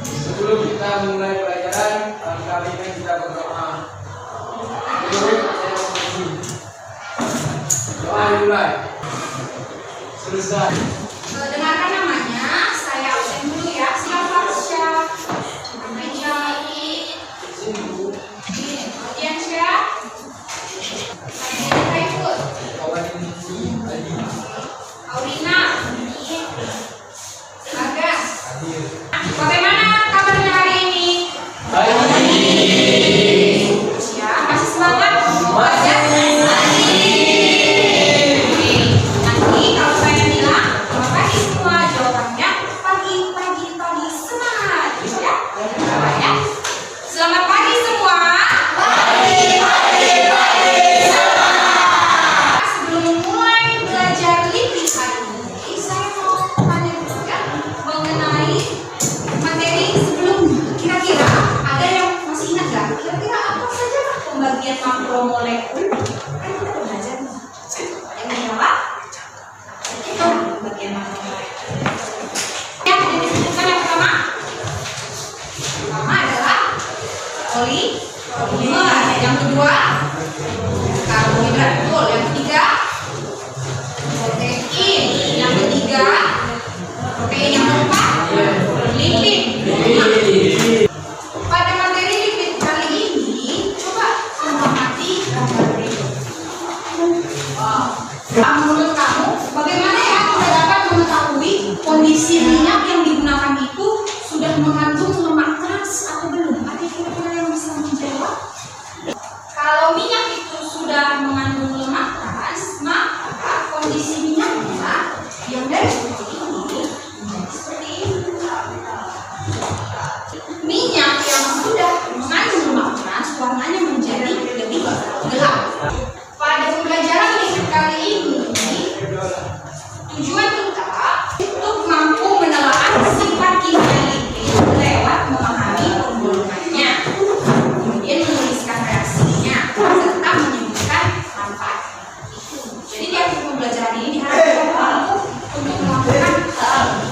Sebelum kita mulai pelajaran, kami ingin kita berdoa. Doa mulai. Selesai. Dengarkan namanya, saya absen dulu ya. Siapa Syah? Rijali. Kemudian Syah. Saya ikut. Aurina. Agas. Bagaimana kabarnya hari ini? Ya, masih semangat? Belajar? Nanti kalau saya bilang selamat pagi semua, jawabannya pagi semangat, ya? Ya. Selamat pagi semua. Sebelum mulai belajar living hari ini, saya mau tanya juga mengenai materi sebelumnya. Kira-kira ada yang masih ingat nggak? Kira-kira apa saja pembagian makromolekul? Kan kita belajar nih. Yang menjawab? Itu pembagian makromolekul. Yang disebutkan yang pertama? Pertama adalah polimer. Yang kedua karbohidrat. Betul. Yang ketiga protein. Yang ketiga protein. Yang keempat lipid. Pada materi lipid kali ini, coba amati gambar berikut. Menurut kamu, bagaimana ya kita dapat mengetahui kondisi minyak yang digunakan itu sudah mengandung lemak trans atau belum? Ada kira-kira yang bisa menjawab? Kalau minyak itu sudah mengandung lemak trans, maka kondisi minyaknya yang dari seperti ini menjadi seperti ini. Minyak yang sudah mengandung lemak trans warnanya menjadi lebih gelap. Pada pembelajaran lipid kali ini, tujuan kita untuk mampu menelaah sifat kimia lipid lewat memahami penggolongannya, kemudian menuliskan reaksinya, serta menyebutkan manfaat itu. Jadi di akhir pembelajaran ini diharapkan mampu untuk melakukan hal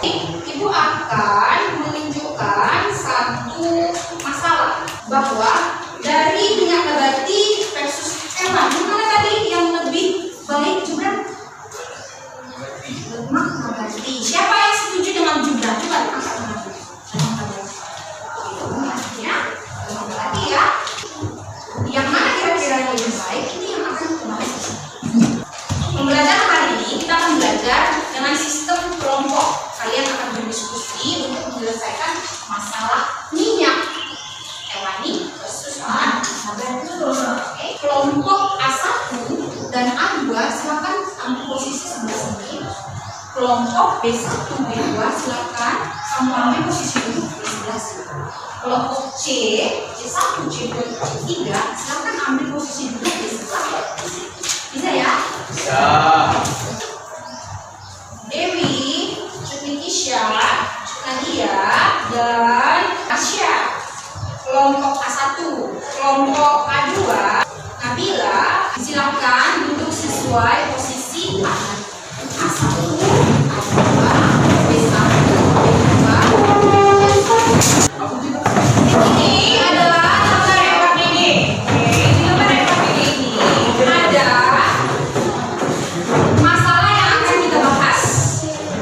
ini. Ibu akan menunjukkan satu masalah bahwa dari minyak nabati versus hewan, mana tadi yang lebih baik juga? Lemak nabati. Siapa yang setuju dengan jumlah? Coba angkat tangan. Ya, lemak nabati ya. Yang mana kira-kira yang lebih baik? Ini yang akan kita bahas. Pembelajaran hari ini kita akan belajar dengan sistem kelompok. Kalian akan berdiskusi untuk menyelesaikan masalah minyak hewani versus nabati. Oke. Kelompok A1 dan A2 silakan ambil posisi sebelah sini. Kelompok B1, B2 silakan kamu ambil posisi duduk di sebelah sini. Kelompok C, C1, C2, C3 silakan ambil posisi duduk di sebelah sini. Bisa ya? Bisa. Dewi, Cutnikisha, Nadia, dan Asya. Kelompok A1, kelompok A2, Nabila, silakan duduk sesuai posisi A1, A2, B1, B2. Ini adalah gambar RKPD. Di gambar RKPD ini ada masalah yang akan kita bahas.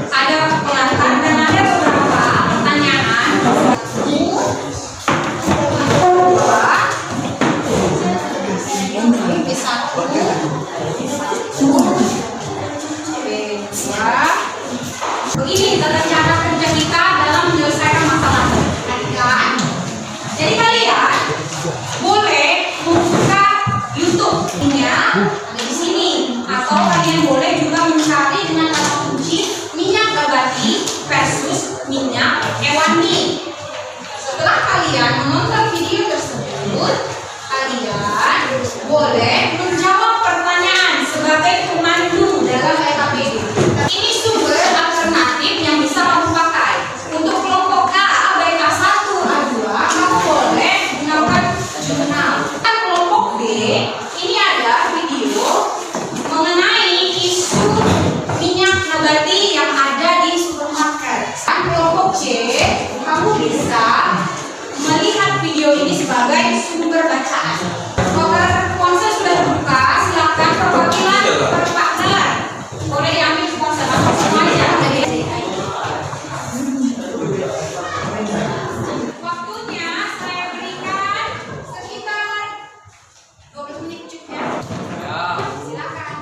Ada pengantar dan ada beberapa pertanyaan. Begini tata cara kerja kita dalam menyelesaikan masalah. Jadi kalian boleh membuka YouTube-nya ada di sini, atau kalian boleh juga mencari dengan kata kunci minyak nabati versus minyak hewani. Setelah kalian menonton video tersebut, kalian boleh menjawab pertanyaan sebagai pemandu dalam LKPD. Ini sumber alternatif yang bisa kamu pakai. Untuk kelompok A, baik A1, A2, kamu boleh gunakan jurnal. Kelompok B, ini ada video mengenai isu minyak nabati yang ada di sumber bacaan. Kalau ponsel sudah dibuka, silakan perwakilan partner. Boleh diambil ponsel semuanya dari waktunya saya berikan sekitar 12 menit cukup ya. Silakan.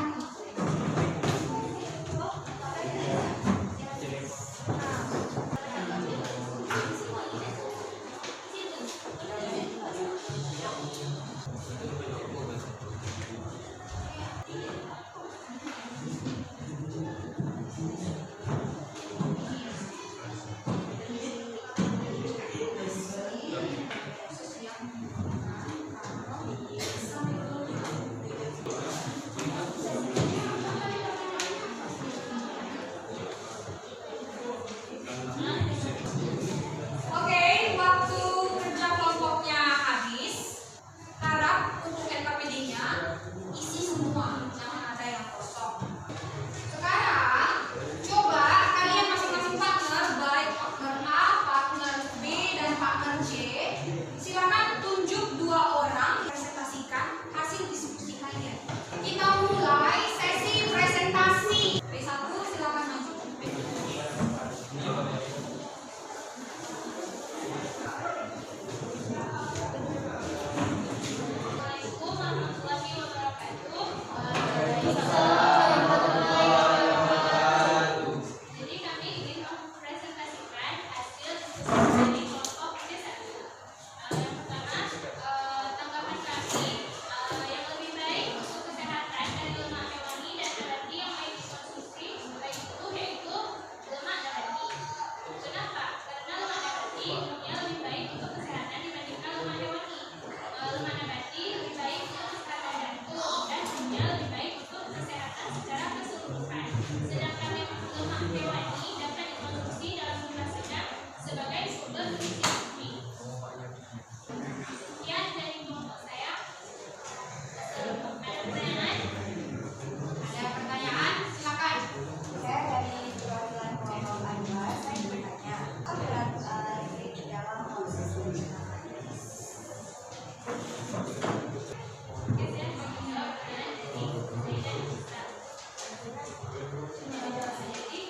Oke, waktu kerja kelompoknya habis. Harap untuk NKPD-nya isi semua, jangan ada yang kosong. Sekarang, coba kalian masing-masing partner, baik partner A, partner B, dan partner C, silakan tunjuk 2 orang presentasikan hasil diskusi kalian. Kita mulai sesi presentasi. B1 silakan maju. Assalamualaikum warahmatullahi wabarakatuh. Jadi kami ingin mempresentasikan hasil diskusi dari kelompok C1. Yang pertama, tanggapan kami yang lebih baik untuk kesehatan dari lemak hewani dan nabati yang baik dikonsumsi, baik itu yaitu lemak nabati. Kenapa? Karena lemak nabati umumnya lebih baik untuk kesehatan dibandingkan lemak hewani. Lemak nabati lebih baik untuk kesehatan jantung dan umumnya lebih baik untuk kesehatan secara keseluruhan. Sedangkan lemak hewani dapat dikonsumsi dalam jumlah sedang sebagai sumber gizi tinggi. Sekian dari kelompok saya. Ada pertanyaan? Ada pertanyaan? Silakan. Saya dari perwakilan kelompok A2, saya bertanya, apa berat di dalam proses pencernaan? Oke, saya mau menjawab pertanyaan dari Zaida dan Nisa. Jadi, proses pencernaan itu sendiri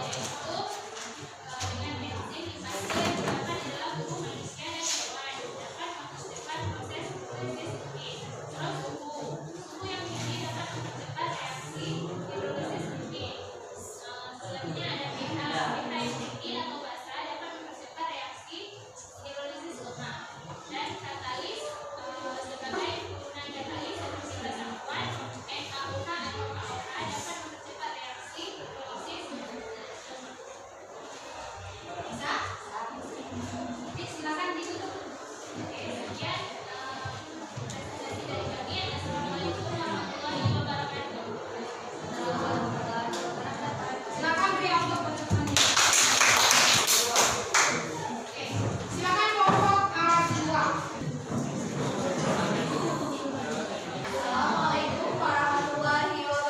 yaitu dengan enzim lipase yang terdapat di dalam tubuh manusia dan hewan dapat mempercepat proses hidrolisis ini. Terus suhu yang tinggi dapat mempercepat reaksi hidrolisis ini. Selanjutnya ada pH yang tinggi atau basa dapat mempercepat reaksi hidrolisis lemak. Dan katalis sebagai turunan katalis seperti basa awan, NaOH atau KOH dapat mempercepat reaksi hidrolisis lemak. Bisa? Oke, silakan ditutup. Oke, sekian presentasi dari kami. Assalamualaikum warahmatullahi wabarakatuh. Silakan beri amplop penutupannya. Oke, silakan kelompok A2. Assalamualaikum warahmatullahi wabarakatuh.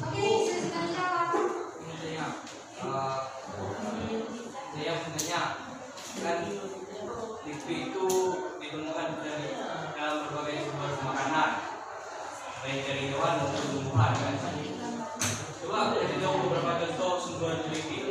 Oke, silakan jawab. Saya sebenarnya kan lipid itu ditemukan dari dalam berbagai sumber makanan, baik dari hewan maupun tumbuhan kan. Coba kita tahu beberapa contoh sumber lipid.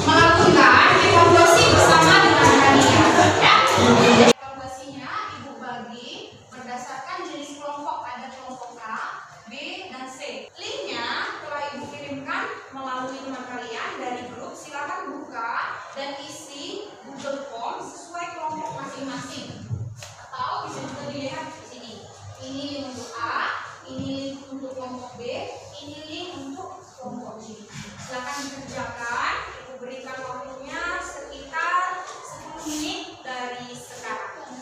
melakukan evaluasi bersama dengan kalian. Ya. Evaluasinya Ibu bagi berdasarkan jenis kelompok, ada kelompok A, B, dan C. Linknya telah Ibu kirimkan melalui teman kalian dari grup. Silakan buka dan isi Google Form sesuai kelompok masing-masing. Atau bisa juga dilihat di sini. Ini link untuk A, ini link untuk kelompok B, ini link untuk kelompok C. Silakan dikerjakan. Ibu berikan waktunya sekitar 10 menit dari sekarang.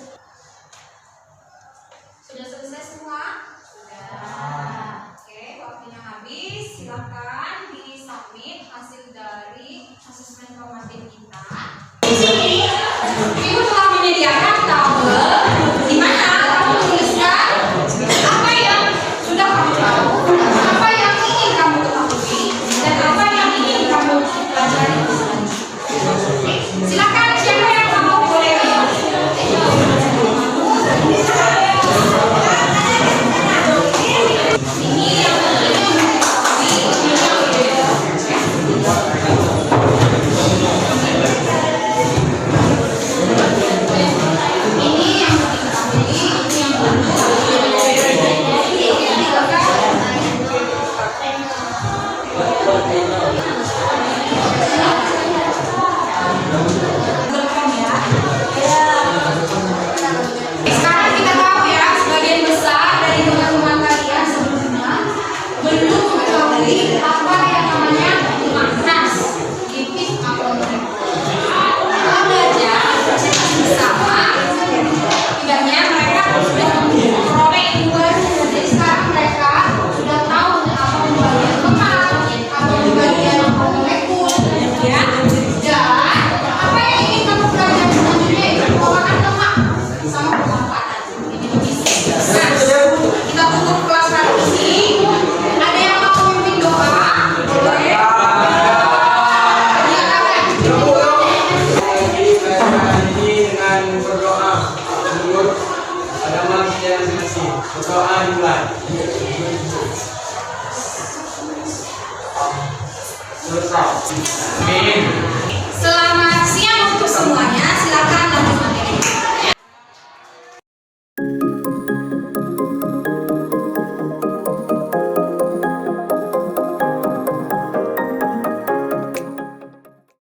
Sudah selesai semua? Sudah. Oke, waktunya habis. Silakan di-submit hasil dari asesmen formatif kita. Di sini, Ibu telah menyediakan tabel di mana kamu tuliskan apa yang sudah kamu tahu, apa yang ingin kamu ketahui, dan apa yang ingin kamu pelajari. Silakan siapa yang mau boleh ini yang sekarang kita tahu ya, sebagian besar dari teman-teman kalian sebelumnya belum mengetahui apa yang namanya maknas, lipid atau kita belajar bersama, tidaknya mereka sudah memperoleh ilmu. Jadi sekarang mereka sudah tahu apa pembagian lemak, apa pembagian molekul, ya. Dan apa yang ingin kamu pelajari selanjutnya itu pengolahan lemak sama pemanfaatan. Ini lebih. Nah, kita tutup kelas hari ini. Ada yang mau memimpin doa? Boleh? Silakan. Ini dengan berdoa menurut agama kita masing-masing. Berdoa dimulai. Selesai. Amin.